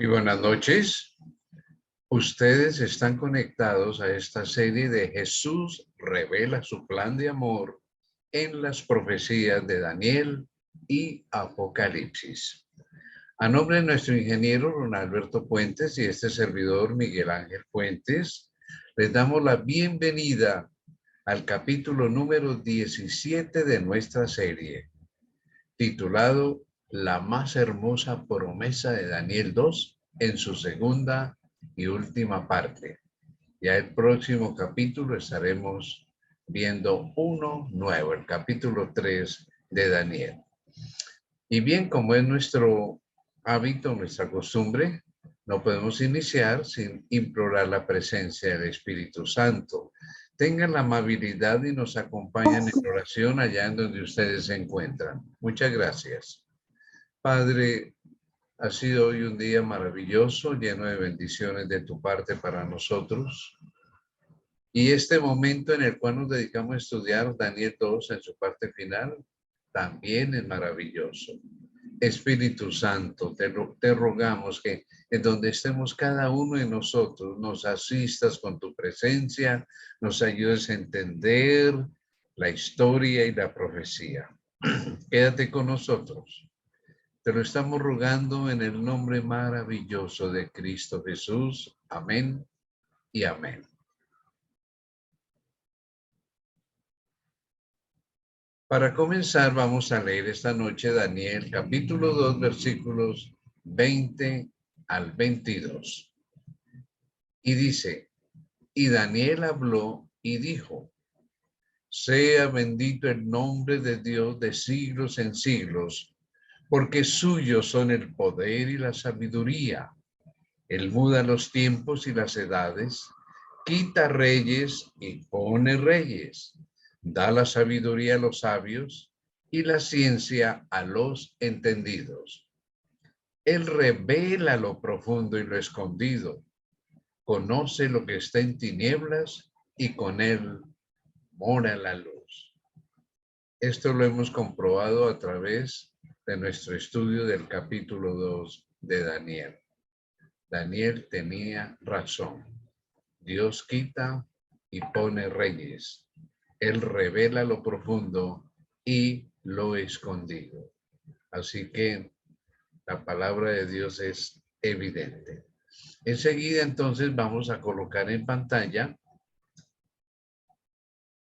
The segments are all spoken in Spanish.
Muy buenas noches. Ustedes están conectados a esta serie de Jesús revela su plan de amor en las profecías de Daniel y Apocalipsis. A nombre de nuestro ingeniero Ronalberto Puentes y este servidor Miguel Ángel Puentes, les damos la bienvenida al capítulo número 17 de nuestra serie, titulado La más hermosa promesa de Daniel 2 en su segunda y última parte. Ya el próximo capítulo estaremos viendo uno nuevo, el capítulo 3 de Daniel. Y bien, como es nuestro hábito, nuestra costumbre, no podemos iniciar sin implorar la presencia del Espíritu Santo. Tengan la amabilidad y nos acompañen en oración allá en donde ustedes se encuentran. Muchas gracias. Padre, ha sido hoy un día maravilloso, lleno de bendiciones de tu parte para nosotros. Y este momento en el cual nos dedicamos a estudiar Daniel 2 en su parte final, también es maravilloso. Espíritu Santo, te rogamos que en donde estemos cada uno de nosotros, nos asistas con tu presencia, nos ayudes a entender la historia y la profecía. Quédate con nosotros. Te lo estamos rogando en el nombre maravilloso de Cristo Jesús. Amén y amén. Para comenzar, vamos a leer esta noche Daniel, capítulo 2, versículos 20 al 22. Y dice, y Daniel habló y dijo, sea bendito el nombre de Dios de siglos en siglos, porque suyos son el poder y la sabiduría. Él muda los tiempos y las edades, quita reyes y pone reyes, da la sabiduría a los sabios y la ciencia a los entendidos. Él revela lo profundo y lo escondido, conoce lo que está en tinieblas y con él mora la luz. Esto lo hemos comprobado a través de nuestro estudio del capítulo 2 de Daniel. Daniel tenía razón. Dios quita y pone reyes. Él revela lo profundo y lo escondido. Así que la palabra de Dios es evidente. Enseguida entonces vamos a colocar en pantalla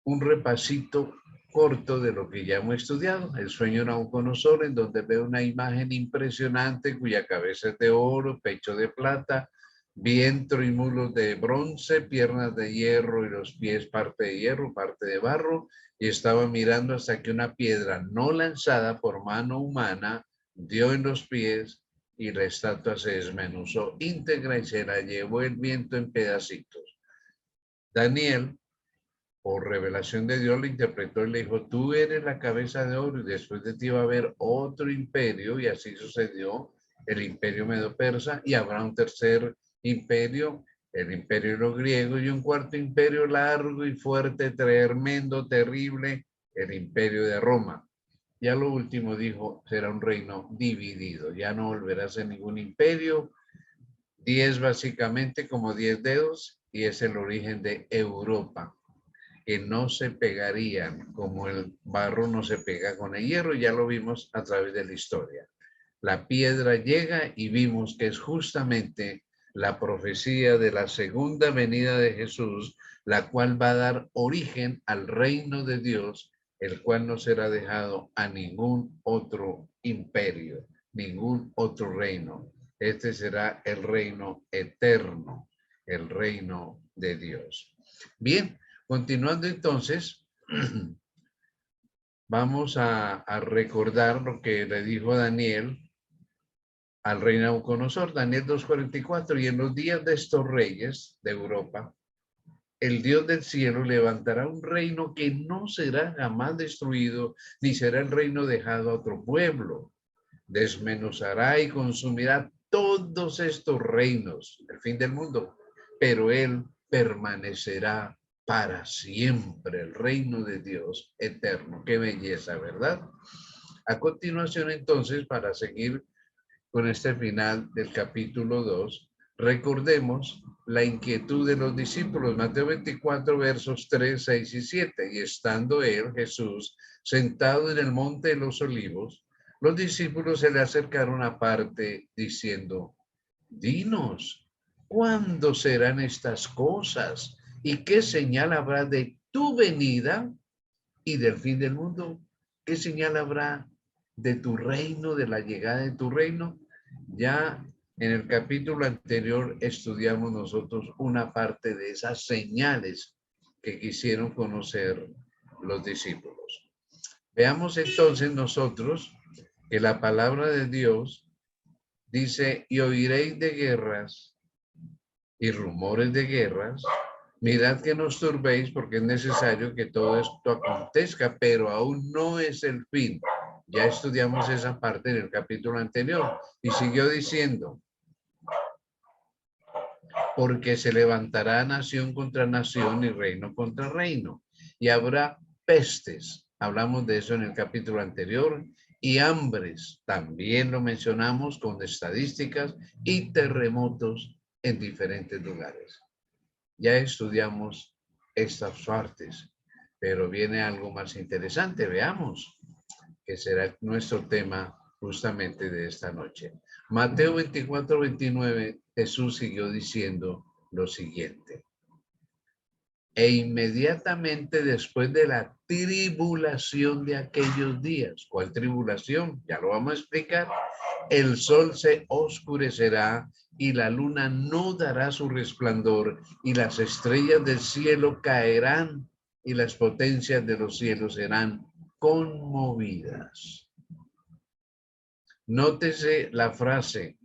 un repasito corto de lo que ya hemos estudiado, el sueño de Nabucodonosor, en donde ve una imagen impresionante cuya cabeza es de oro, pecho de plata, vientre y mulos de bronce, piernas de hierro y los pies parte de hierro, parte de barro, y estaba mirando hasta que una piedra no lanzada por mano humana dio en los pies y la estatua se desmenuzó íntegra y se la llevó el viento en pedacitos. Daniel, por revelación de Dios, le interpretó y le dijo, tú eres la cabeza de oro y después de ti va a haber otro imperio, y así sucedió, el imperio medo-persa, y habrá un tercer imperio, el imperio de los griegos, y un cuarto imperio largo y fuerte, tremendo, terrible, el imperio de Roma. Y a lo último dijo, será un reino dividido, ya no volverá a ser ningún imperio, 10 básicamente como 10 dedos, y es el origen de Europa, que no se pegarían como el barro no se pega con el hierro, ya lo vimos a través de la historia. La piedra llega y vimos que es justamente la profecía de la segunda venida de Jesús, la cual va a dar origen al reino de Dios, el cual no será dejado a ningún otro imperio, ningún otro reino. Este será el reino eterno, el reino de Dios. Bien, continuando entonces, vamos a recordar lo que le dijo Daniel al rey Nabucodonosor, Daniel 2:44, y en los días de estos reyes de Europa, el Dios del cielo levantará un reino que no será jamás destruido, ni será el reino dejado a otro pueblo. Desmenuzará y consumirá todos estos reinos, el fin del mundo, pero él permanecerá para siempre, el reino de Dios eterno. Qué belleza, ¿verdad? A continuación, entonces, para seguir con este final del capítulo 2, recordemos la inquietud de los discípulos. Mateo 24, versos 3, 6 y 7. Y estando él, Jesús, sentado en el monte de los olivos, los discípulos se le acercaron aparte diciendo, dinos, ¿cuándo serán estas cosas? ¿Y qué señal habrá de tu venida y del fin del mundo? ¿Qué señal habrá de tu reino, de la llegada de tu reino? Ya en el capítulo anterior estudiamos nosotros una parte de esas señales que quisieron conocer los discípulos. Veamos entonces nosotros que la palabra de Dios dice, y oiréis de guerras y rumores de guerras. Mirad que no os turbéis, porque es necesario que todo esto acontezca, pero aún no es el fin. Ya estudiamos esa parte en el capítulo anterior y siguió diciendo, porque se levantará nación contra nación y reino contra reino, y habrá pestes, hablamos de eso en el capítulo anterior, y hambres, también lo mencionamos con estadísticas, y terremotos en diferentes lugares. Ya estudiamos estas partes, pero viene algo más interesante. Veamos, que será nuestro tema justamente de esta noche. Mateo 24, 29, Jesús siguió diciendo lo siguiente. E inmediatamente después de la tribulación de aquellos días, ¿cuál tribulación? Ya lo vamos a explicar. El sol se oscurecerá y la luna no dará su resplandor y las estrellas del cielo caerán y las potencias de los cielos serán conmovidas. Nótese la frase,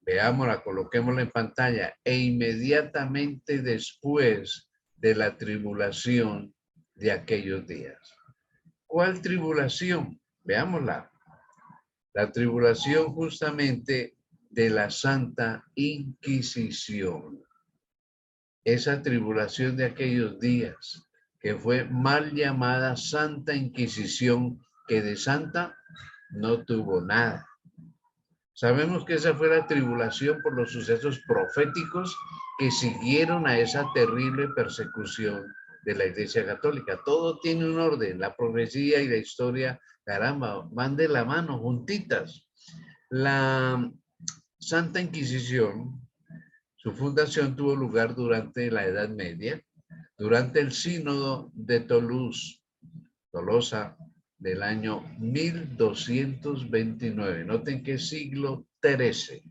veámosla, coloquémosla en pantalla, e inmediatamente después de la tribulación de aquellos días. ¿Cuál tribulación? Veámosla. La tribulación justamente de la Santa Inquisición. Esa tribulación de aquellos días, que fue mal llamada Santa Inquisición, que de santa no tuvo nada. Sabemos que esa fue la tribulación por los sucesos proféticos que siguieron a esa terrible persecución de la Iglesia Católica. Todo tiene un orden, la profecía y la historia, caramba, van de la mano, juntitas. La Santa Inquisición, su fundación tuvo lugar durante la Edad Media, durante el Sínodo de Tolosa, del año 1229. Noten que siglo XIII,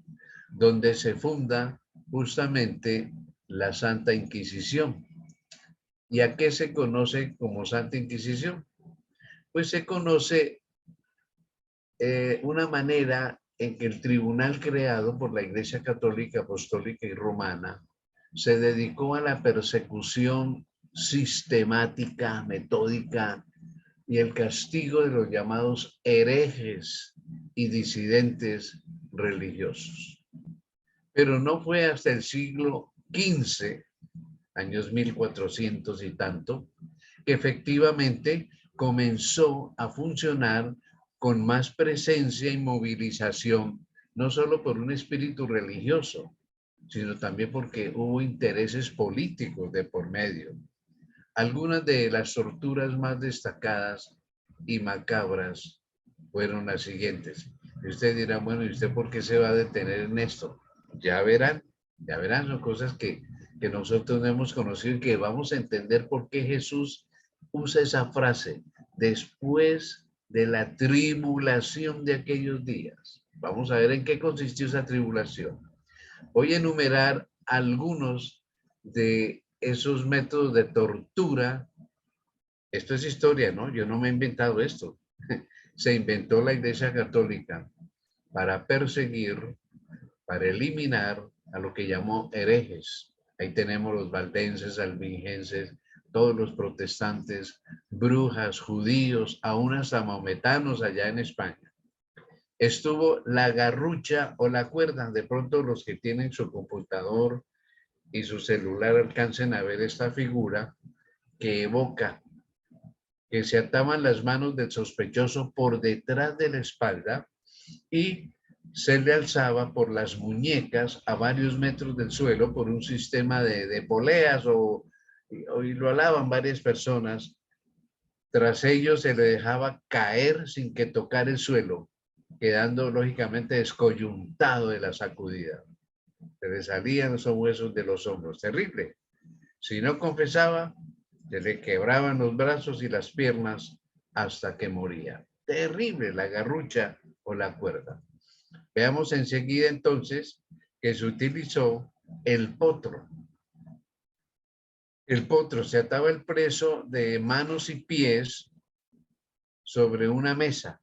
donde se funda justamente la Santa Inquisición. ¿Y a qué se conoce como Santa Inquisición? Pues se conoce una manera en que el tribunal creado por la Iglesia Católica, Apostólica y Romana se dedicó a la persecución sistemática, metódica y el castigo de los llamados herejes y disidentes religiosos. Pero no fue hasta el siglo XV, años 1400 y tanto, que efectivamente comenzó a funcionar con más presencia y movilización, no solo por un espíritu religioso, sino también porque hubo intereses políticos de por medio. Algunas de las torturas más destacadas y macabras fueron las siguientes. Y usted dirá, bueno, ¿y usted por qué se va a detener en esto? Ya verán, son cosas que nosotros no hemos conocido y que vamos a entender por qué Jesús usa esa frase, después de la tribulación de aquellos días. Vamos a ver en qué consistió esa tribulación. Voy a enumerar algunos de esos métodos de tortura. Esto es historia, ¿no? Yo no me he inventado esto. Se inventó la Iglesia Católica para perseguir, para eliminar a lo que llamó herejes. Ahí tenemos los valdenses, albigenses, todos los protestantes, brujas, judíos, aún hasta maometanos allá en España. Estuvo la garrucha o la cuerda. De pronto los que tienen su computador y su celular alcancen a ver esta figura que evoca que se ataban las manos del sospechoso por detrás de la espalda y se le alzaba por las muñecas a varios metros del suelo por un sistema de poleas y lo alaban varias personas. Tras ello se le dejaba caer sin que tocara el suelo, quedando lógicamente descoyuntado de la sacudida. Se le salían esos huesos de los hombros. Terrible. Si no confesaba, se le quebraban los brazos y las piernas hasta que moría. Terrible la garrucha o la cuerda. Veamos enseguida entonces que se utilizó el potro. El potro se ataba el preso de manos y pies sobre una mesa.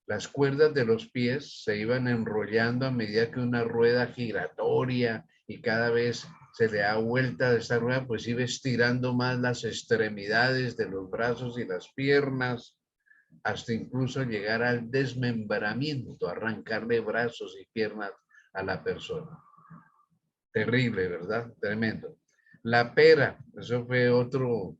Las cuerdas de los pies se iban enrollando a medida que una rueda giratoria y cada vez se le da vuelta de esta rueda, pues iba estirando más las extremidades de los brazos y las piernas, hasta incluso llegar al desmembramiento, arrancarle brazos y piernas a la persona. Terrible, ¿verdad? Tremendo. La pera, eso fue otro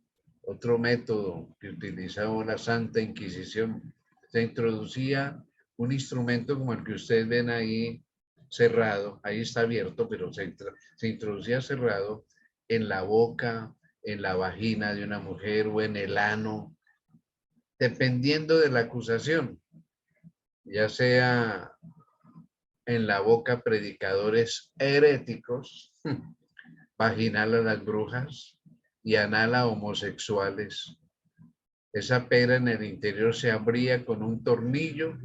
método que utilizaba la Santa Inquisición. Se introducía un instrumento como el que ustedes ven ahí cerrado, ahí está abierto, pero se introducía cerrado en la boca, en la vagina de una mujer o en el ano, dependiendo de la acusación, ya sea en la boca predicadores heréticos, vaginal a las brujas y anal a homosexuales. Esa pera en el interior se abría con un tornillo,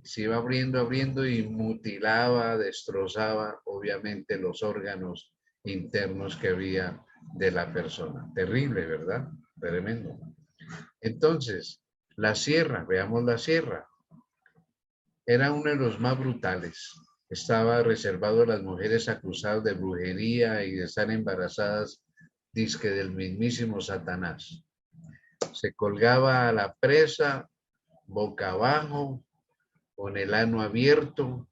se iba abriendo y mutilaba, destrozaba obviamente los órganos internos que había de la persona. Terrible, ¿verdad? Tremendo. Entonces, la sierra, veamos la sierra. Era uno de los más brutales. Estaba reservado a las mujeres acusadas de brujería y de estar embarazadas, dizque del mismísimo Satanás. Se colgaba a la presa boca abajo, con el ano abierto,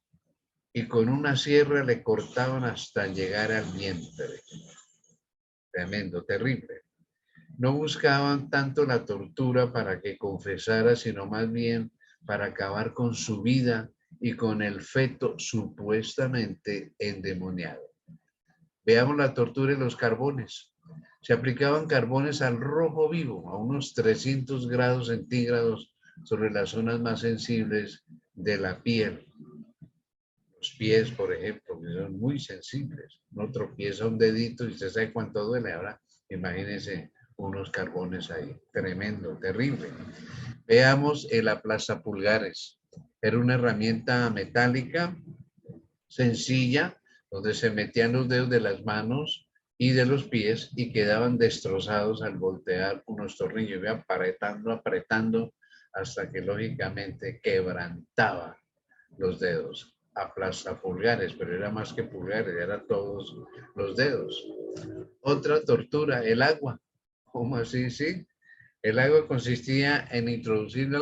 y con una sierra le cortaban hasta llegar al vientre. Tremendo, terrible. No buscaban tanto la tortura para que confesara, sino más bien para acabar con su vida y con el feto supuestamente endemoniado. Veamos la tortura y los carbones. Se aplicaban carbones al rojo vivo, a unos 300 grados centígrados sobre las zonas más sensibles de la piel. Los pies, por ejemplo, que son muy sensibles. Uno tropieza un dedito y usted sabe cuánto duele. Ahora, imagínense unos carbones ahí. Tremendo, terrible. Veamos el aplastapulgares. Era una herramienta metálica sencilla donde se metían los dedos de las manos y de los pies y quedaban destrozados al voltear unos tornillos, apretando hasta que lógicamente quebrantaba los dedos. Aplastapulgares, pero era más que pulgares, era todos los dedos. Otra tortura, el agua. ¿Cómo así? Sí. El agua consistía en introducir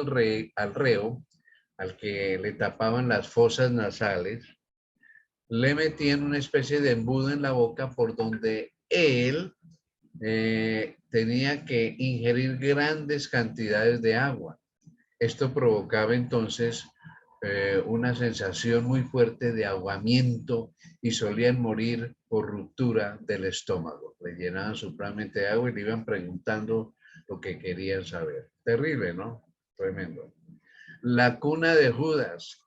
al reo, al que le tapaban las fosas nasales, le metían una especie de embudo en la boca por donde él tenía que ingerir grandes cantidades de agua. Esto provocaba entonces una sensación muy fuerte de ahogamiento y solían morir por ruptura del estómago. Le llenaban supremamente de agua y le iban preguntando lo que querían saber. Terrible, ¿no? Tremendo. La cuna de Judas.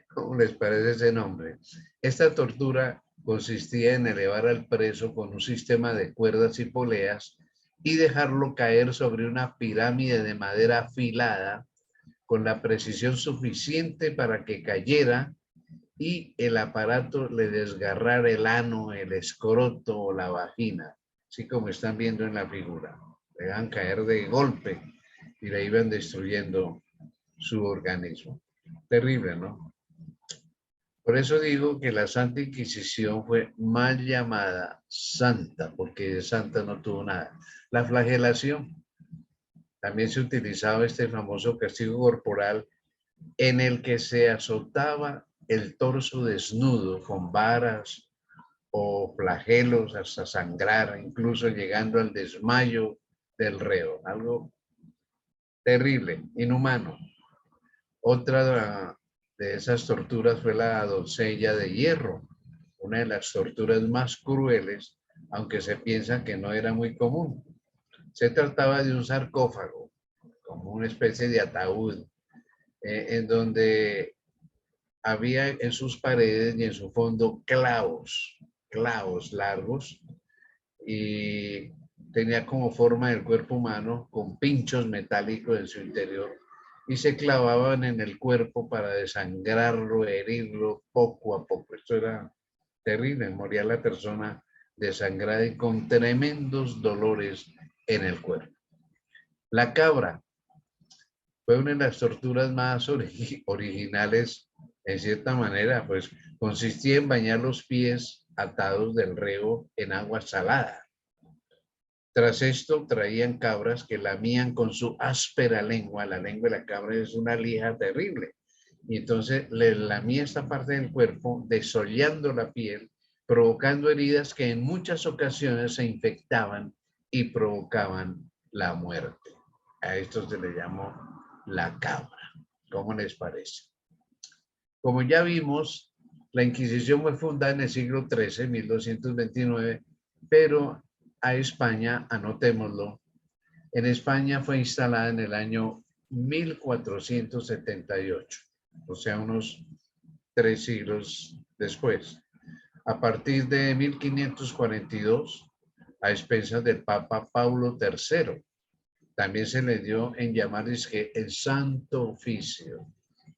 ¿Cómo les parece ese nombre? Esta tortura consistía en elevar al preso con un sistema de cuerdas y poleas y dejarlo caer sobre una pirámide de madera afilada con la precisión suficiente para que cayera y el aparato le desgarrara el ano, el escroto o la vagina, así como están viendo en la figura. Le dejan caer de golpe y le iban destruyendo su organismo. Terrible, ¿no? Por eso digo que la Santa Inquisición fue mal llamada santa, porque de santa no tuvo nada. La flagelación. También se utilizaba este famoso castigo corporal en el que se azotaba el torso desnudo con varas o flagelos hasta sangrar, incluso llegando al desmayo del reo. Algo terrible, inhumano. Otra de esas torturas fue la doncella de hierro, una de las torturas más crueles, aunque se piensa que no era muy común. Se trataba de un sarcófago, como una especie de ataúd, en donde había en sus paredes y en su fondo clavos largos, y tenía como forma el cuerpo humano con pinchos metálicos en su interior y se clavaban en el cuerpo para desangrarlo, herirlo poco a poco. Esto era terrible, moría la persona desangrada y con tremendos dolores en el cuerpo. La cabra fue una de las torturas más originales, en cierta manera, pues consistía en bañar los pies atados del reo en agua salada. Tras esto traían cabras que lamían con su áspera lengua. La lengua de la cabra es una lija terrible. Y entonces les lamía esta parte del cuerpo, desollando la piel, provocando heridas que en muchas ocasiones se infectaban y provocaban la muerte. A esto se le llamó la cabra. ¿Cómo les parece? Como ya vimos, la Inquisición fue fundada en el siglo XIII, 1229, pero a España, anotémoslo, en España fue instalada en el año 1478, o sea, unos 3 siglos después. A partir de 1542, a expensas del Papa Paulo III, también se le dio en llamar el Santo Oficio.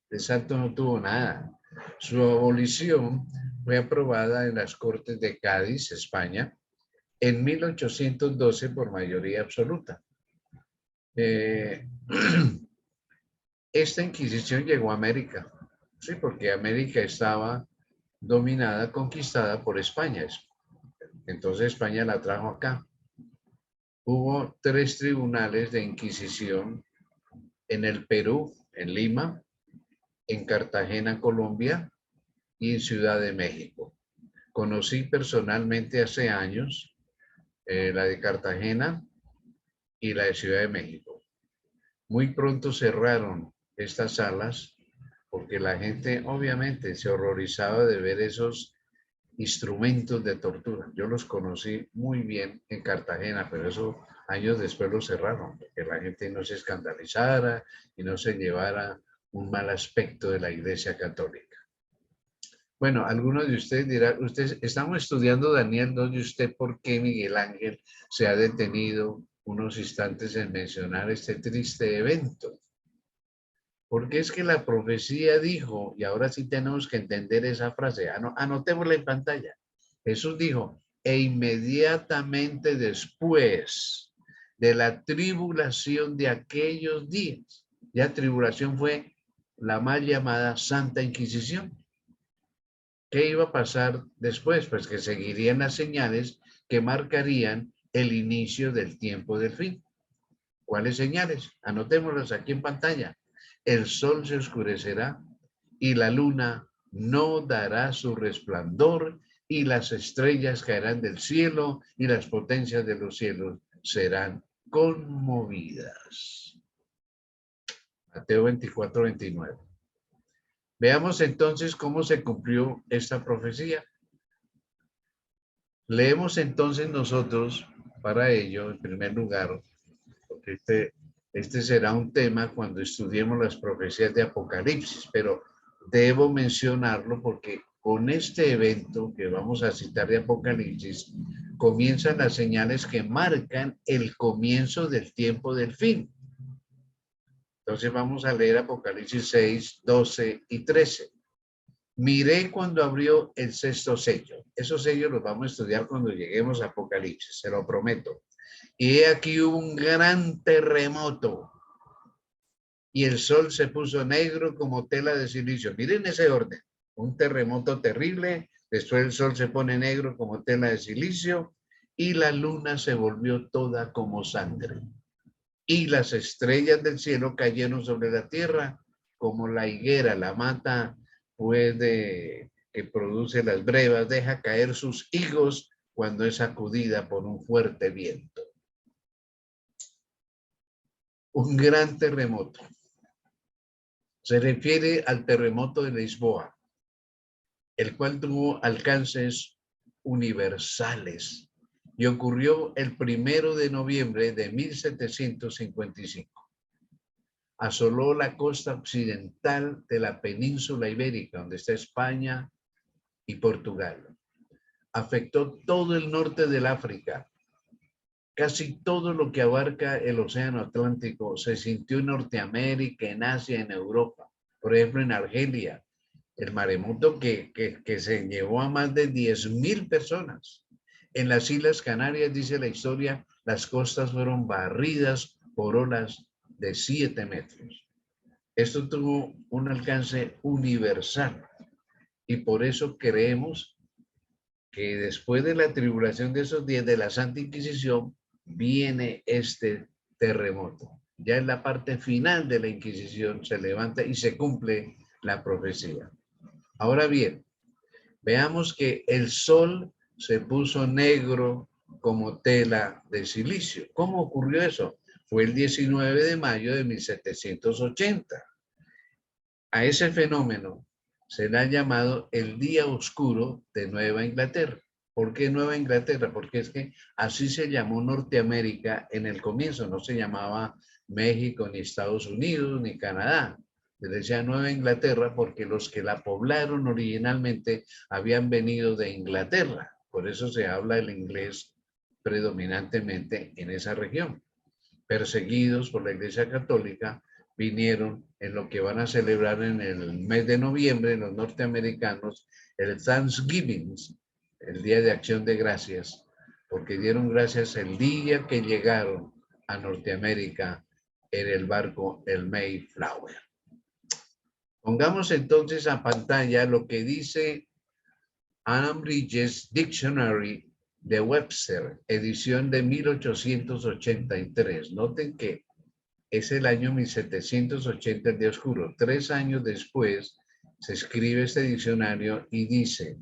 El santo no tuvo nada. Su abolición fue aprobada en las Cortes de Cádiz, España, en 1812 por mayoría absoluta. Esta Inquisición llegó a América, sí, porque América estaba dominada, conquistada por España. Entonces España la trajo acá. Hubo 3 tribunales de Inquisición en el Perú, en Lima, en Cartagena, Colombia, y en Ciudad de México. Conocí personalmente hace años la de Cartagena y la de Ciudad de México. Muy pronto cerraron estas salas porque la gente obviamente se horrorizaba de ver esos instrumentos de tortura. Yo los conocí muy bien en Cartagena, pero eso años después los cerraron, porque la gente no se escandalizara y no se llevara un mal aspecto de la Iglesia Católica. Bueno, algunos de ustedes dirán, estamos estudiando Daniel 2 y usted, ¿por qué Miguel Ángel se ha detenido unos instantes en mencionar este triste evento? Porque es que la profecía dijo, y ahora sí tenemos que entender esa frase, anotémosla en pantalla. Jesús dijo, e inmediatamente después de la tribulación de aquellos días, ya tribulación fue la mal llamada Santa Inquisición. ¿Qué iba a pasar después? Pues que seguirían las señales que marcarían el inicio del tiempo del fin. ¿Cuáles señales? Anotémoslas aquí en pantalla. El sol se oscurecerá y la luna no dará su resplandor y las estrellas caerán del cielo y las potencias de los cielos serán conmovidas. Mateo 24, 29. Veamos entonces cómo se cumplió esta profecía. Leemos entonces nosotros para ello, en primer lugar, porque este será un tema cuando estudiemos las profecías de Apocalipsis, pero debo mencionarlo porque con este evento que vamos a citar de Apocalipsis, comienzan las señales que marcan el comienzo del tiempo del fin. Entonces vamos a leer Apocalipsis 6, 12 y 13. Miré cuando abrió el 6º sello. Esos sellos los vamos a estudiar cuando lleguemos a Apocalipsis, se lo prometo. Y aquí hubo un gran terremoto y el sol se puso negro como tela de silicio. Miren ese orden. Un terremoto terrible, después el sol se pone negro como tela de silicio y la luna se volvió toda como sangre. Y las estrellas del cielo cayeron sobre la tierra como la higuera, la mata que produce las brevas, deja caer sus higos cuando es sacudida por un fuerte viento. Un gran terremoto. Se refiere al terremoto de Lisboa, el cual tuvo alcances universales y ocurrió el 1 de noviembre de 1755. Asoló la costa occidental de la península ibérica, donde está España y Portugal. Afectó todo el norte del África. Casi todo lo que abarca el Océano Atlántico se sintió en Norteamérica, en Asia, en Europa. Por ejemplo, en Argelia, el maremoto que se llevó a más de 10.000 personas. En las Islas Canarias, dice la historia, las costas fueron barridas por olas de 7 metros. Esto tuvo un alcance universal y por eso creemos que después de la tribulación de esos días de la Santa Inquisición, viene este terremoto. Ya en la parte final de la Inquisición se levanta y se cumple la profecía. Ahora bien, veamos que el sol se puso negro como tela de silicio. ¿Cómo ocurrió eso? Fue el 19 de mayo de 1780. A ese fenómeno se le ha llamado el día oscuro de Nueva Inglaterra. ¿Por qué Nueva Inglaterra? Porque es que así se llamó Norteamérica en el comienzo, no se llamaba México, ni Estados Unidos, ni Canadá. Se decía Nueva Inglaterra porque los que la poblaron originalmente habían venido de Inglaterra. Por eso se habla el inglés predominantemente en esa región. Perseguidos por la Iglesia Católica, vinieron en lo que van a celebrar en el mes de noviembre los norteamericanos, el Thanksgiving, el Día de Acción de Gracias, porque dieron gracias el día que llegaron a Norteamérica en el barco el Mayflower. Pongamos entonces a pantalla lo que dice Ambridge's Dictionary de Webster, edición de 1883. Noten que es el año 1780, el día oscuro. 3 años después se escribe este diccionario y dice: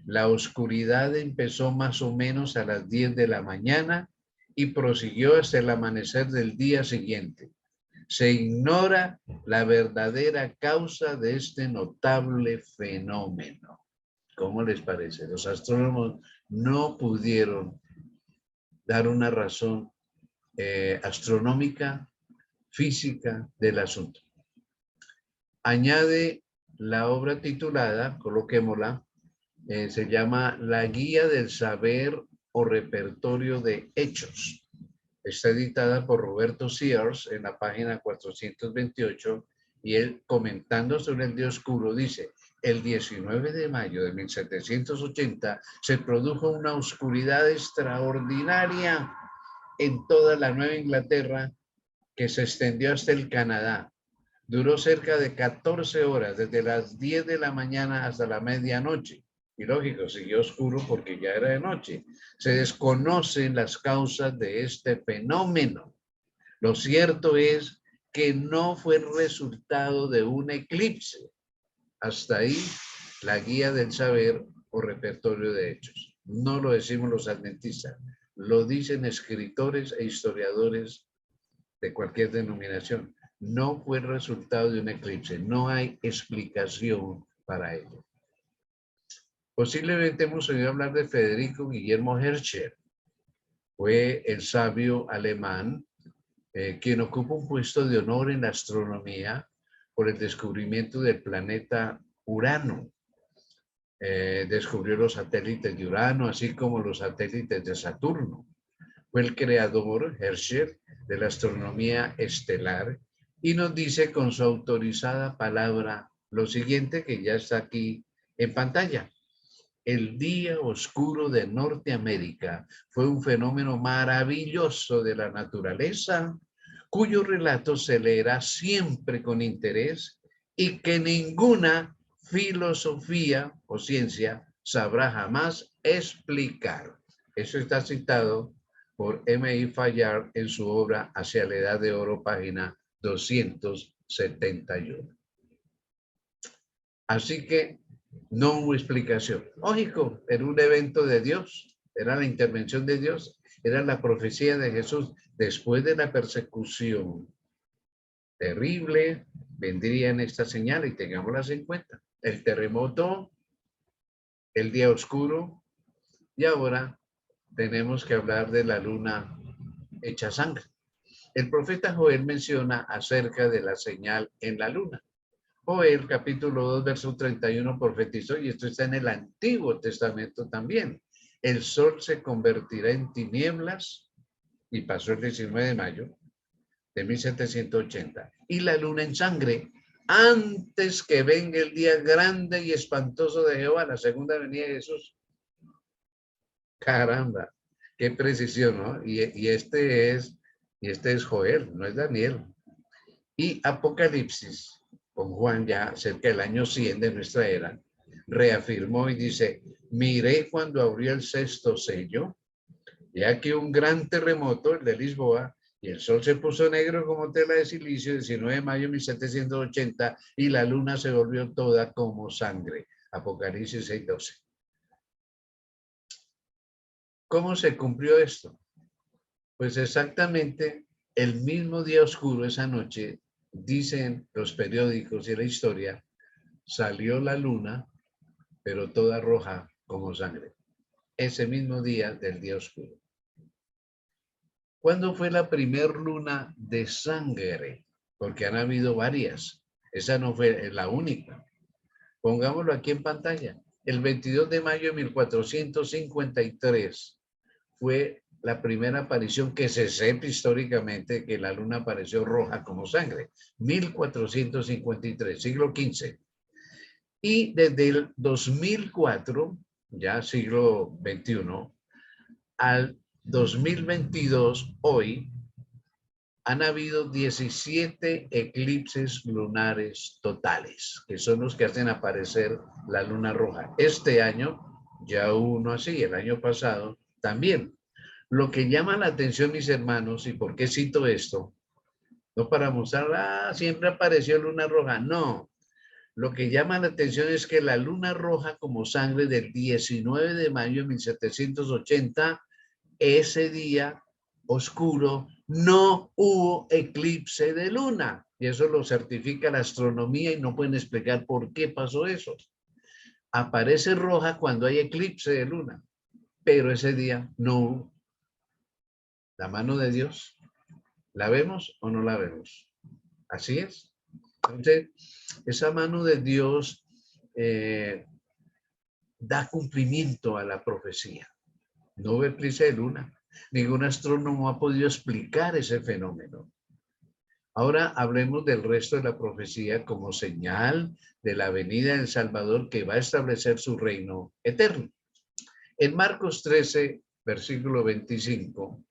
la oscuridad empezó más o menos a las 10 de la mañana y prosiguió hasta el amanecer del día siguiente. Se ignora la verdadera causa de este notable fenómeno. ¿Cómo les parece? Los astrónomos no pudieron dar una razón astronómica, física del asunto. Añade la obra titulada, coloquémosla, se llama La Guía del Saber o Repertorio de Hechos. Está editada por Roberto Sears en la página 428 y él, comentando sobre el día oscuro, dice: el 19 de mayo de 1780 se produjo una oscuridad extraordinaria en toda la Nueva Inglaterra que se extendió hasta el Canadá. Duró cerca de 14 horas, desde las 10 de la mañana hasta la medianoche. Y lógico, siguió oscuro porque ya era de noche. Se desconocen las causas de este fenómeno. Lo cierto es que no fue el resultado de un eclipse. Hasta ahí la guía del saber o repertorio de hechos. No lo decimos los adventistas, lo dicen escritores e historiadores de cualquier denominación. No fue el resultado de un eclipse, no hay explicación para ello. Posiblemente hemos oído hablar de Federico Guillermo Herschel. Fue el sabio alemán quien ocupa un puesto de honor en la astronomía por el descubrimiento del planeta Urano. Descubrió los satélites de Urano, así como los satélites de Saturno. Fue el creador, Herschel, de la astronomía estelar y nos dice con su autorizada palabra lo siguiente, que ya está aquí en pantalla. El día oscuro de Norteamérica fue un fenómeno maravilloso de la naturaleza, cuyo relato se leerá siempre con interés y que ninguna filosofía o ciencia sabrá jamás explicar. Eso está citado por M.I. Fayard en su obra Hacia la Edad de Oro, página 271. Así que no hubo explicación. Lógico, era un evento de Dios, era la intervención de Dios, era la profecía de Jesús después de la persecución terrible vendrían estas señales y tengámoslas en cuenta. El terremoto, el día oscuro, y ahora tenemos que hablar de la luna hecha sangre. El profeta Joel menciona acerca de la señal en la luna. Joel, capítulo 2, verso 31, profetizó, y esto está en el Antiguo Testamento también. El sol se convertirá en tinieblas, y pasó el 19 de mayo de 1780, y la luna en sangre, antes que venga el día grande y espantoso de Jehová, la segunda venida de Jesús. Caramba, qué precisión, ¿no? Y este es Joel, no es Daniel. Y Apocalipsis, con Juan ya cerca del año 100 de nuestra era, reafirmó y dice, miré cuando abrió el sexto sello, y aquí un gran terremoto, el de Lisboa, y el sol se puso negro como tela de silicio, 19 de mayo de 1780, y la luna se volvió toda como sangre. Apocalipsis 6:12. ¿Cómo se cumplió esto? Pues exactamente el mismo día oscuro, esa noche, dicen los periódicos y la historia, salió la luna, pero toda roja como sangre. Ese mismo día del día oscuro. ¿Cuándo fue la primer luna de sangre? Porque han habido varias. Esa no fue la única. Pongámoslo aquí en pantalla. El 22 de mayo de 1453 fue la primera aparición que se sepa históricamente que la luna apareció roja como sangre. 1453, siglo XV. Y desde el 2004, ya siglo XXI, al 2022, hoy, han habido 17 eclipses lunares totales, que son los que hacen aparecer la luna roja. Este año ya hubo uno así, el año pasado también. Lo que llama la atención, mis hermanos, y por qué cito esto, no para mostrar, siempre apareció luna roja, no. Lo que llama la atención es que la luna roja como sangre del 19 de mayo de 1780, ese día oscuro, no hubo eclipse de luna. Y eso lo certifica la astronomía y no pueden explicar por qué pasó eso. Aparece roja cuando hay eclipse de luna, pero ese día no hubo. La mano de Dios, ¿la vemos o no la vemos? Así es. Entonces, esa mano de Dios da cumplimiento a la profecía. No hubo eclipse de luna. Ningún astrónomo ha podido explicar ese fenómeno. Ahora hablemos del resto de la profecía como señal de la venida del Salvador que va a establecer su reino eterno. En Marcos 13, versículo 25,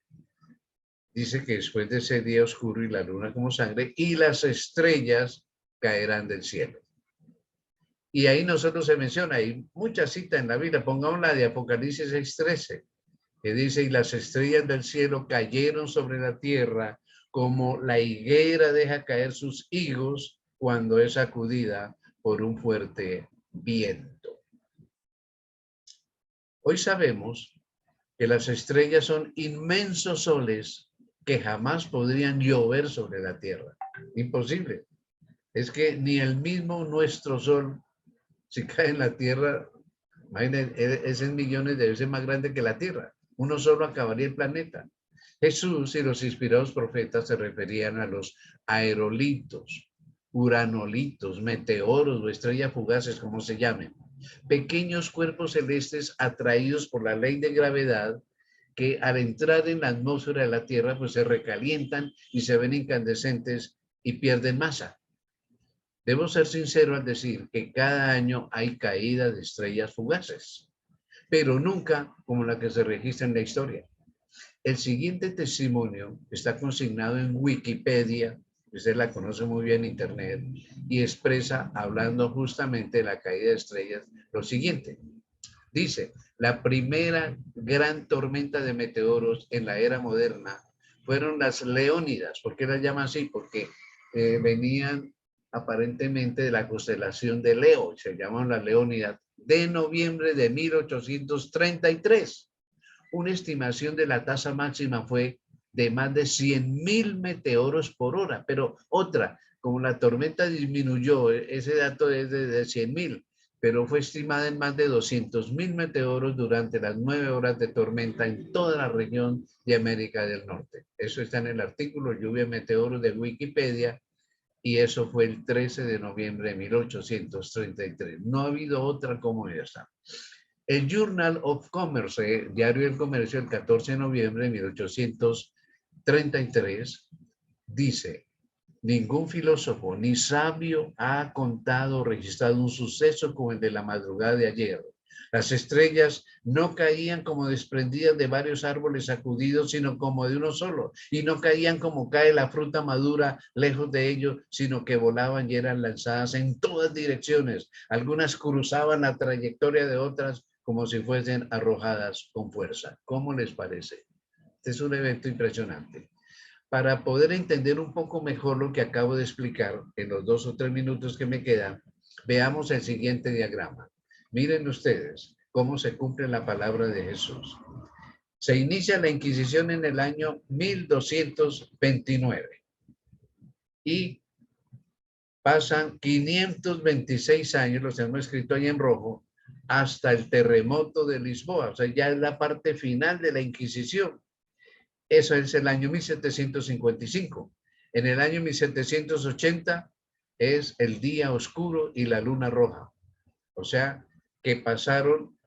dice que después de ese día oscuro y la luna como sangre, y las estrellas caerán del cielo. Y ahí nosotros se menciona, hay muchas citas en la Biblia, pongamos la de Apocalipsis 6:13, que dice, y las estrellas del cielo cayeron sobre la tierra como la higuera deja caer sus higos cuando es sacudida por un fuerte viento. Hoy sabemos que las estrellas son inmensos soles que jamás podrían llover sobre la tierra. Imposible. Es que ni el mismo nuestro sol, si cae en la tierra, imagínense, es en millones de veces más grande que la tierra. Uno solo acabaría el planeta. Jesús y los inspirados profetas se referían a los aerolitos, uranolitos, meteoros o estrellas fugaces, como se llamen. Pequeños cuerpos celestes atraídos por la ley de gravedad que al entrar en la atmósfera de la Tierra pues se recalientan y se ven incandescentes y pierden masa. Debo ser sincero al decir que cada año hay caída de estrellas fugaces, pero nunca como la que se registra en la historia. El siguiente testimonio está consignado en Wikipedia, usted la conoce muy bien en Internet, y expresa, hablando justamente de la caída de estrellas, lo siguiente. Dice, la primera gran tormenta de meteoros en la era moderna fueron las Leónidas. ¿Por qué las llaman así? Porque venían aparentemente de la constelación de Leo, se llaman las Leónidas, de noviembre de 1833. Una estimación de la tasa máxima fue de más de 100.000 meteoros por hora, pero otra, como la tormenta disminuyó, ese dato es de 100.000, pero fue estimada en más de 200.000 meteoros durante las 9 horas de tormenta en toda la región de América del Norte. Eso está en el artículo Lluvia de Meteoros de Wikipedia, y eso fue el 13 de noviembre de 1833. No ha habido otra como esa. El Journal of Commerce, Diario del Comercio, el 14 de noviembre de 1833, dice: ningún filósofo ni sabio ha contado o registrado un suceso como el de la madrugada de ayer. Las estrellas no caían como desprendidas de varios árboles sacudidos, sino como de uno solo. Y no caían como cae la fruta madura lejos de ellos, sino que volaban y eran lanzadas en todas direcciones. Algunas cruzaban la trayectoria de otras como si fuesen arrojadas con fuerza. ¿Cómo les parece? Este es un evento impresionante. Para poder entender un poco mejor lo que acabo de explicar en los 2 o 3 minutos que me quedan, veamos el siguiente diagrama. Miren ustedes cómo se cumple la palabra de Jesús. Se inicia la Inquisición en el año 1229 y pasan 526 años, los hemos escrito ahí en rojo, hasta el terremoto de Lisboa. O sea, ya es la parte final de la Inquisición. Eso es el año 1755. En el año 1780 es el día oscuro y la luna roja. O sea, que pasaron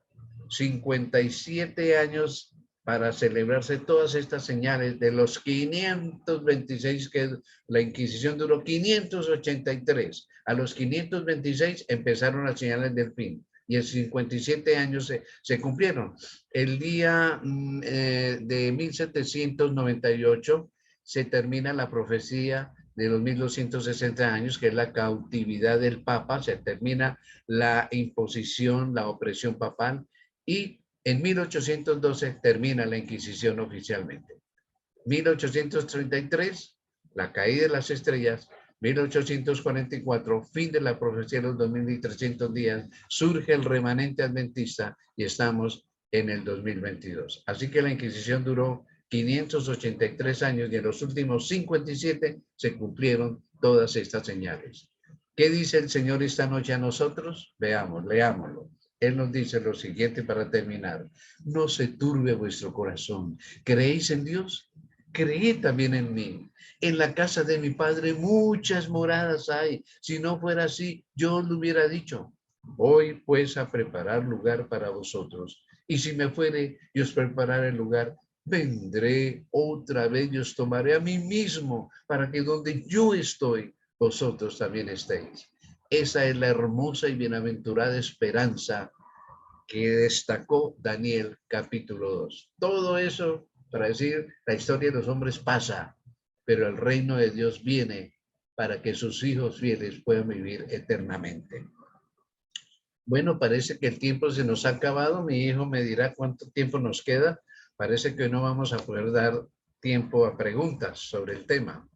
57 años para celebrarse todas estas señales. De los 526 que la Inquisición duró, 583. A los 526 empezaron las señales del fin. Y en 57 años se cumplieron. El día de 1798 se termina la profecía de los 1260 años, que es la cautividad del Papa, se termina la imposición, la opresión papal, y en 1812 termina la Inquisición oficialmente. 1833, la caída de las estrellas. 1844, fin de la profecía de los 2300 días, surge el remanente adventista y estamos en el 2022. Así que la Inquisición duró 583 años y en los últimos 57 se cumplieron todas estas señales. ¿Qué dice el Señor esta noche a nosotros? Veamos, leámoslo. Él nos dice lo siguiente para terminar: no se turbe vuestro corazón. ¿Creéis en Dios? Creed también en mí. En la casa de mi Padre muchas moradas hay. Si no fuera así, yo os lo hubiera dicho. Voy pues a preparar lugar para vosotros. Y si me fuere y os prepararé el lugar, vendré otra vez y os tomaré a mí mismo, para que donde yo estoy, vosotros también estéis. Esa es la hermosa y bienaventurada esperanza que destacó Daniel capítulo 2. Todo eso para decir, la historia de los hombres pasa, pero el reino de Dios viene para que sus hijos fieles puedan vivir eternamente. Bueno, parece que el tiempo se nos ha acabado. Mi hijo me dirá cuánto tiempo nos queda. Parece que no vamos a poder dar tiempo a preguntas sobre el tema.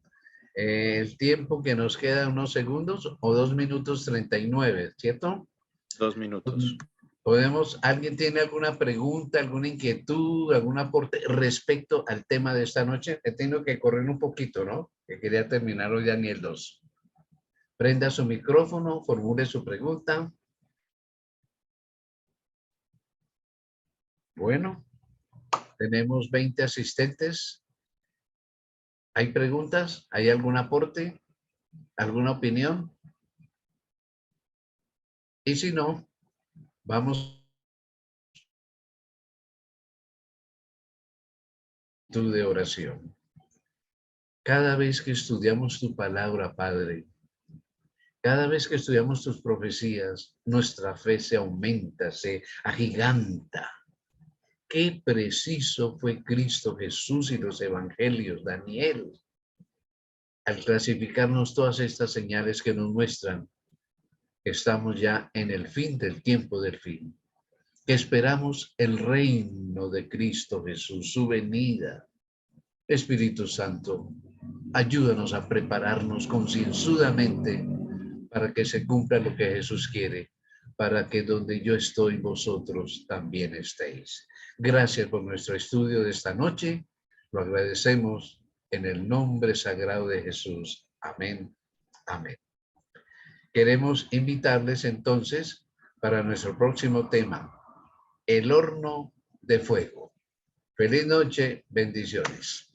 El tiempo que nos queda, unos segundos o 2 minutos 39, ¿cierto? 2 minutos. ¿Alguien tiene alguna pregunta, alguna inquietud, algún aporte respecto al tema de esta noche? He tenido que correr un poquito, ¿no? Que quería terminar hoy Daniel 2. Prenda su micrófono, formule su pregunta. Bueno, tenemos 20 asistentes. ¿Hay preguntas? ¿Hay algún aporte? ¿Alguna opinión? Y si no, vamos a de oración. Cada vez que estudiamos tu palabra, Padre, cada vez que estudiamos tus profecías, nuestra fe se aumenta, se agiganta. Qué preciso fue Cristo Jesús y los evangelios, Daniel, al clasificarnos todas estas señales que nos muestran que estamos ya en el fin del tiempo del fin, que esperamos el reino de Cristo Jesús, su venida. Espíritu Santo, ayúdanos a prepararnos concienzudamente para que se cumpla lo que Jesús quiere, para que donde yo estoy, vosotros también estéis. Gracias por nuestro estudio de esta noche. Lo agradecemos en el nombre sagrado de Jesús. Amén Amén. Queremos invitarles entonces para nuestro próximo tema, el horno de fuego. Feliz noche, bendiciones.